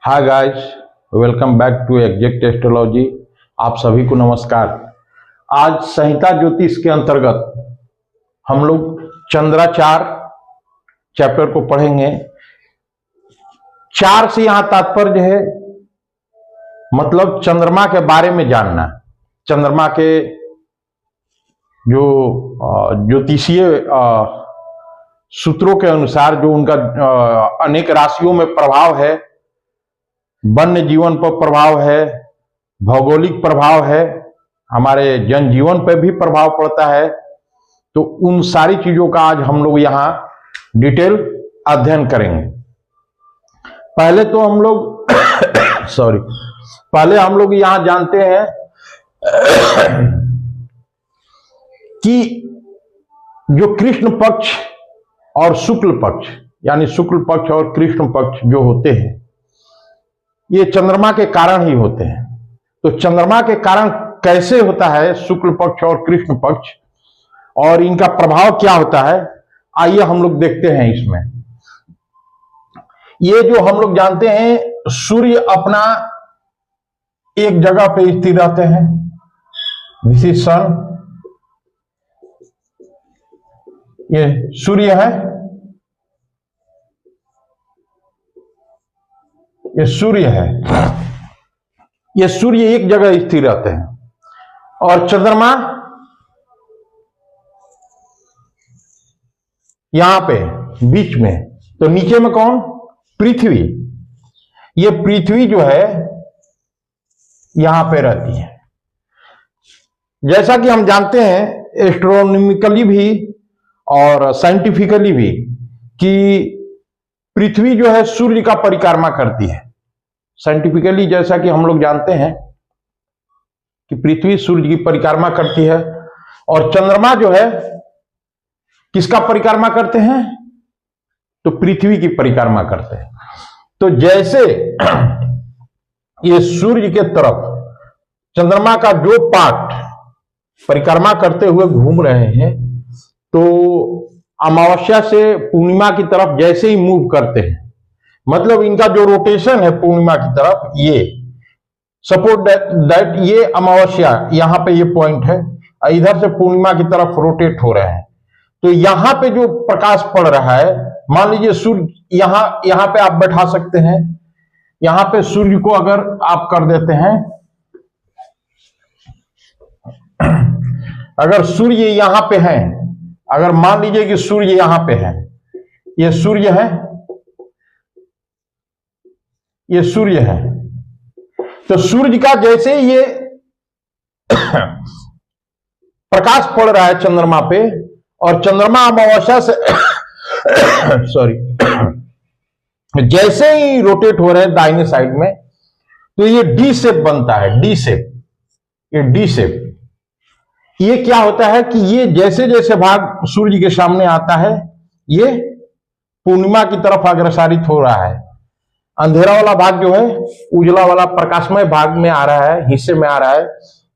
Hi guys, welcome back to exact astrology. आप सभी को नमस्कार। आज संहिता ज्योतिष के अंतर्गत हम लोग चंद्राचार चैप्टर को पढ़ेंगे। चार से यहां तात्पर्य है मतलब चंद्रमा के बारे में जानना। चंद्रमा के जो ज्योतिषीय सूत्रों के अनुसार जो उनका अनेक राशियों में प्रभाव है, वन्य जीवन पर प्रभाव है, भौगोलिक प्रभाव है, हमारे जनजीवन पर भी प्रभाव पड़ता है। तो उन सारी चीजों का आज हम लोग यहाँ डिटेल अध्ययन करेंगे। पहले तो हम लोग पहले हम लोग यहाँ जानते हैं कि जो कृष्ण पक्ष और शुक्ल पक्ष यानी शुक्ल पक्ष और कृष्ण पक्ष जो होते हैं ये चंद्रमा के कारण ही होते हैं। तो चंद्रमा के कारण कैसे होता है शुक्ल पक्ष और कृष्ण पक्ष और इनका प्रभाव क्या होता है, आइए हम लोग देखते हैं। इसमें ये जो हम लोग जानते हैं सूर्य अपना एक जगह पे स्थिर रहते हैं, दिस इज सन, ये सूर्य है, ये सूर्य है, ये सूर्य एक जगह स्थिर रहते हैं और चंद्रमा यहां पे बीच में। तो नीचे में कौन? पृथ्वी। ये पृथ्वी जो है यहां पे रहती है। जैसा कि हम जानते हैं एस्ट्रोनॉमिकली भी और साइंटिफिकली भी कि पृथ्वी जो है सूर्य का परिक्रमा करती है। साइंटिफिकली जैसा कि हम लोग जानते हैं कि पृथ्वी सूर्य की परिक्रमा करती है और चंद्रमा जो है किसका परिक्रमा करते हैं? तो पृथ्वी की परिक्रमा करते हैं। तो जैसे ये सूर्य के तरफ चंद्रमा का जो पार्ट परिक्रमा करते हुए घूम रहे हैं, तो अमावस्या से पूर्णिमा की तरफ जैसे ही मूव करते हैं, मतलब इनका जो रोटेशन है पूर्णिमा की तरफ, ये सपोज दैट ये अमावस्या यहां पे ये पॉइंट है, इधर से पूर्णिमा की तरफ रोटेट हो रहे हैं। तो यहां पे जो प्रकाश पड़ रहा है, मान लीजिए सूर्य यहां पे आप बैठा सकते हैं, यहां पे सूर्य को अगर आप कर देते हैं, अगर सूर्य यहां पे है, अगर मान लीजिए कि सूर्य यहां पे है, ये सूर्य है, ये सूर्य है, तो सूर्य का जैसे ये प्रकाश पड़ रहा है चंद्रमा पे और चंद्रमा अमावस्या से जैसे ही रोटेट हो रहे हैं दाहिने साइड में, तो ये डी शेप बनता है, डी शेप, ये डी शेप। ये क्या होता है कि ये जैसे जैसे भाग सूर्य के सामने आता है, ये पूर्णिमा की तरफ अग्रसरित हो रहा है। अंधेरा वाला भाग जो है उजला वाला प्रकाशमय भाग में आ रहा है, हिस्से में आ रहा है।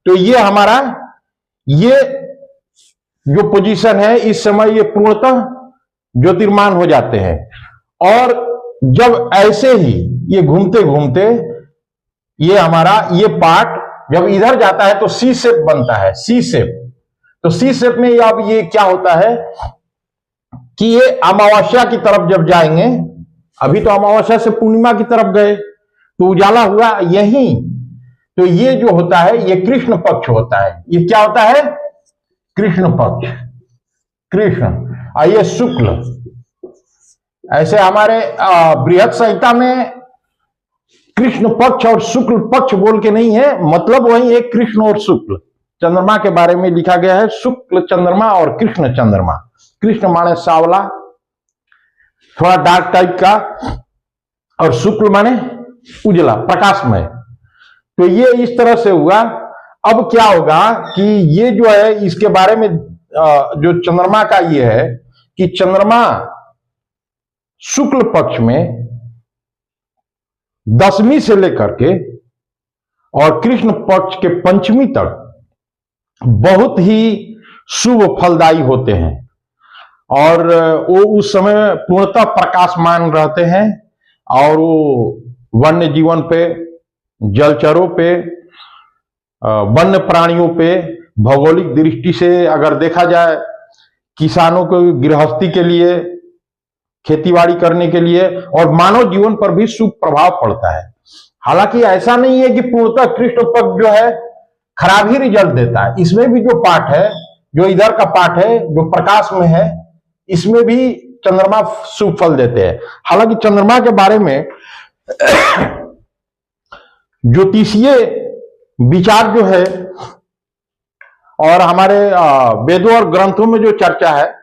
तो ये हमारा ये जो पोजीशन है इस समय ये पूर्णतः ज्योतिर्मान हो जाते हैं। और जब ऐसे ही ये घूमते घूमते ये हमारा ये पार्ट जब इधर जाता है तो सी शेप बनता है, सी शेप। तो सी शेप में अब ये क्या होता है कि ये अमावस्या की तरफ जब जाएंगे, अभी तो अमावस्या से पूर्णिमा की तरफ गए तो उजाला हुआ यहीं, तो ये जो होता है ये कृष्ण पक्ष होता है। ये क्या होता है? कृष्ण पक्ष, कृष्ण। ये शुक्ल। ऐसे हमारे बृहत संहिता में कृष्ण पक्ष और शुक्ल पक्ष बोल के नहीं है, मतलब वही एक कृष्ण और शुक्ल। चंद्रमा के बारे में लिखा गया है शुक्ल चंद्रमा और कृष्ण चंद्रमा। कृष्ण माने सावला, थोड़ा डार्क टाइप का, और शुक्ल माने उजला प्रकाशमय। तो ये इस तरह से हुआ। अब क्या होगा कि ये जो है इसके बारे में जो चंद्रमा का ये है कि चंद्रमा शुक्ल पक्ष में 10वीं से लेकर के और कृष्ण पक्ष के 5वीं तक बहुत ही शुभ फलदायी होते हैं और वो उस समय पूर्णतः प्रकाशमान रहते हैं और वो वन्य जीवन पे, जलचरों पे, वन्य प्राणियों पे, भौगोलिक दृष्टि से अगर देखा जाए, किसानों को गृहस्थी के लिए, खेतीबाड़ी करने के लिए, और मानव जीवन पर भी शुभ प्रभाव पड़ता है। हालांकि ऐसा नहीं है कि पूर्णतः कृष्ण पक्ष जो है खराब ही रिजल्ट देता है। इसमें भी जो पार्ट है, जो इधर का पार्ट है, जो प्रकाश में है, इसमें भी चंद्रमा शुभ फल देते हैं। हालांकि चंद्रमा के बारे में ज्योतिषीय विचार जो है और हमारे वेदों और ग्रंथों में जो चर्चा है,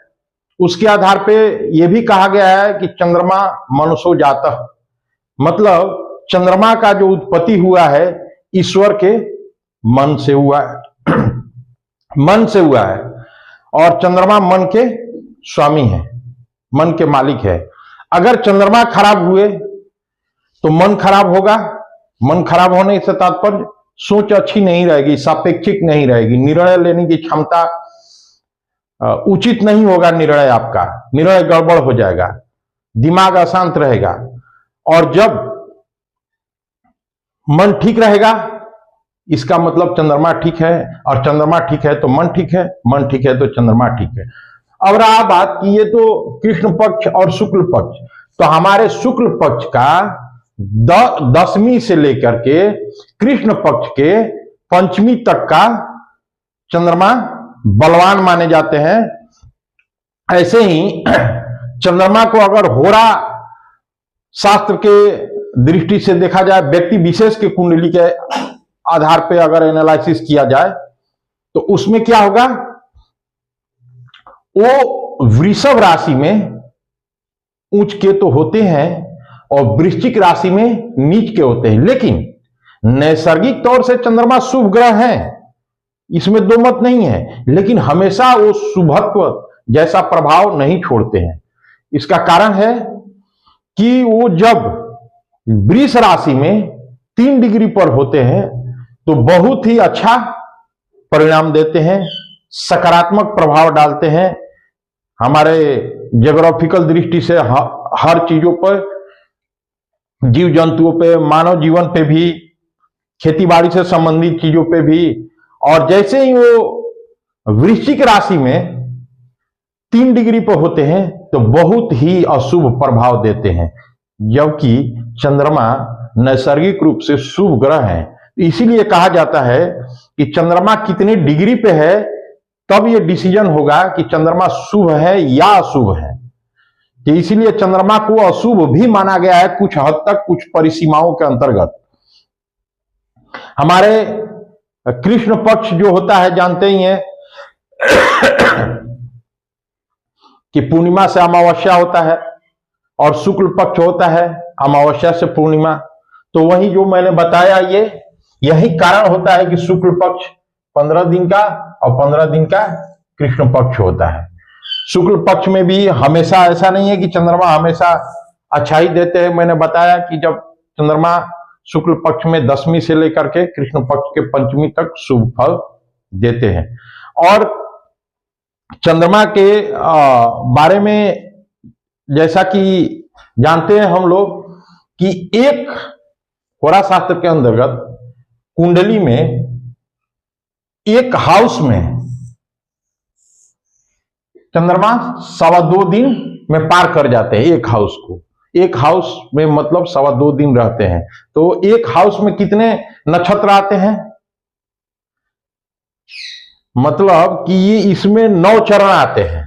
उसके आधार पे यह भी कहा गया है कि चंद्रमा मनुष्यो जातः, मतलब चंद्रमा का जो उत्पत्ति हुआ है ईश्वर के मन से हुआ है मन से हुआ है। और चंद्रमा मन के स्वामी है, मन के मालिक है। अगर चंद्रमा खराब हुए तो मन खराब होगा। मन खराब होने से तात्पर्य सोच अच्छी नहीं रहेगी, सापेक्षिक नहीं रहेगी, निर्णय लेने की क्षमता उचित नहीं होगा, निर्णय आपका, निर्णय गड़बड़ हो जाएगा, दिमाग अशांत रहेगा। और जब मन ठीक रहेगा, इसका मतलब चंद्रमा ठीक है, और चंद्रमा ठीक है तो मन ठीक है, मन ठीक है तो चंद्रमा ठीक है। अब रहा बात कि ये तो कृष्ण पक्ष और शुक्ल पक्ष, तो हमारे शुक्ल पक्ष का 10वीं से लेकर के कृष्ण पक्ष के 5वीं तक का चंद्रमा बलवान माने जाते हैं। ऐसे ही चंद्रमा को अगर होरा शास्त्र के दृष्टि से देखा जाए, व्यक्ति विशेष के कुंडली के आधार पे अगर एनालिसिस किया जाए, तो उसमें क्या होगा, वो वृषभ राशि में उच्च केतु होते हैं और वृश्चिक राशि में नीच के होते हैं। लेकिन नैसर्गिक तौर से चंद्रमा शुभ ग्रह है, इसमें दो मत नहीं है, लेकिन हमेशा वो शुभत्व जैसा प्रभाव नहीं छोड़ते हैं। इसका कारण है कि वो जब वृष राशि में 3 डिग्री पर होते हैं तो बहुत ही अच्छा परिणाम देते हैं, सकारात्मक प्रभाव डालते हैं हमारे ज्योग्राफिकल दृष्टि से हर चीजों पर, जीव जंतुओं पे, मानव जीवन पे भी, खेतीबाड़ी से संबंधित चीजों पे भी। और जैसे ही वो वृश्चिक राशि में 3 डिग्री पर होते हैं तो बहुत ही अशुभ प्रभाव देते हैं, जबकि चंद्रमा नैसर्गिक रूप से शुभ ग्रह है। इसीलिए कहा जाता है कि चंद्रमा कितने डिग्री पे है, तब यह डिसीजन होगा कि चंद्रमा शुभ है या अशुभ है। तो इसीलिए चंद्रमा को अशुभ भी माना गया है कुछ हद तक, कुछ परिसीमाओं के अंतर्गत। हमारे कृष्ण पक्ष जो होता है जानते ही हैं कि पूर्णिमा से अमावस्या होता है, और शुक्ल पक्ष होता है अमावस्या से पूर्णिमा। तो वही जो मैंने बताया, यही कारण होता है कि शुक्ल पक्ष 15 दिन का और 15 दिन का कृष्ण पक्ष होता है। शुक्ल पक्ष में भी हमेशा ऐसा नहीं है कि चंद्रमा हमेशा अच्छा ही देते हैं। मैंने बताया कि जब चंद्रमा शुक्ल पक्ष में 10वीं से लेकर के कृष्ण पक्ष के 5वीं तक शुभ फल देते हैं। और चंद्रमा के बारे में जैसा कि जानते हैं हम लोग कि एक होरा शास्त्र के अंतर्गत कुंडली में एक हाउस में चंद्रमा 2.25 दिन में पार कर जाते हैं। एक हाउस को, एक हाउस में मतलब 2.25 दिन रहते हैं। तो एक हाउस में कितने नक्षत्र आते हैं, मतलब कि ये इसमें 9 चरण आते हैं।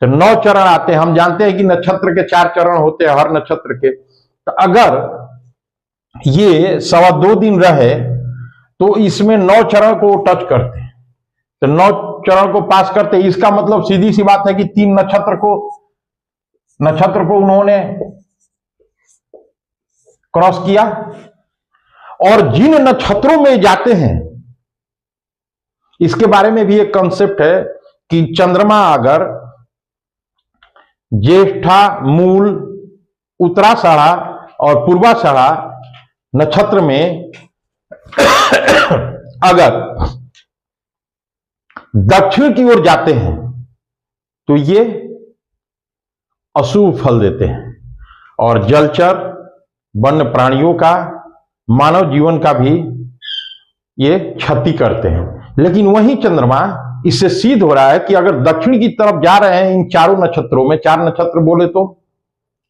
तो 9 चरण आते हैं। हम जानते हैं कि नक्षत्र के 4 चरण होते हैं हर नक्षत्र के। तो अगर ये 2.25 दिन रहे तो इसमें 9 चरण को टच करते हैं, तो 9 चरण को पास करते हैं। इसका मतलब सीधी सी बात है कि 3 नक्षत्र को उन्होंने क्रॉस किया। और जिन नक्षत्रों में जाते हैं, इसके बारे में भी एक कंसेप्ट है कि चंद्रमा अगर ज्येष्ठा, मूल, उत्तराषाढ़ा और पूर्वाषाढ़ा नक्षत्र में अगर दक्षिण की ओर जाते हैं तो ये अशुभ फल देते हैं। और जलचर, वन्य प्राणियों का, मानव जीवन का भी ये क्षति करते हैं। लेकिन वही चंद्रमा इससे सिद्ध हो रहा है कि अगर दक्षिण की तरफ जा रहे हैं इन चारों नक्षत्रों में, 4 नक्षत्र बोले तो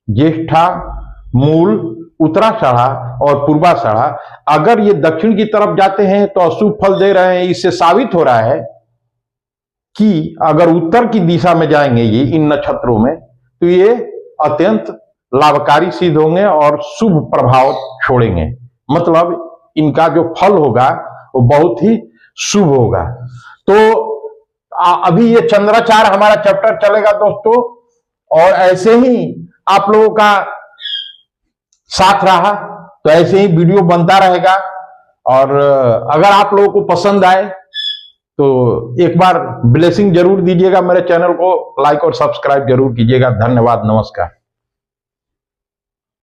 ज्येष्ठा, मूल, उत्तराषाढ़ा और पूर्वाषाढ़ा, अगर ये दक्षिण की तरफ जाते हैं तो अशुभ फल दे रहे हैं। इससे साबित हो रहा है कि अगर उत्तर की दिशा में जाएंगे ये इन नक्षत्रों में तो ये अत्यंत लाभकारी सिद्ध होंगे और शुभ प्रभाव छोड़ेंगे। मतलब इनका जो फल होगा वो बहुत ही शुभ होगा। तो अभी ये चंद्राचार हमारा चैप्टर चलेगा दोस्तों, और ऐसे ही आप लोगों का साथ रहा तो ऐसे ही वीडियो बनता रहेगा। और अगर आप लोगों को पसंद आए तो एक बार ब्लेसिंग जरूर दीजिएगा, मेरे चैनल को लाइक और सब्सक्राइब जरूर कीजिएगा। धन्यवाद, नमस्कार।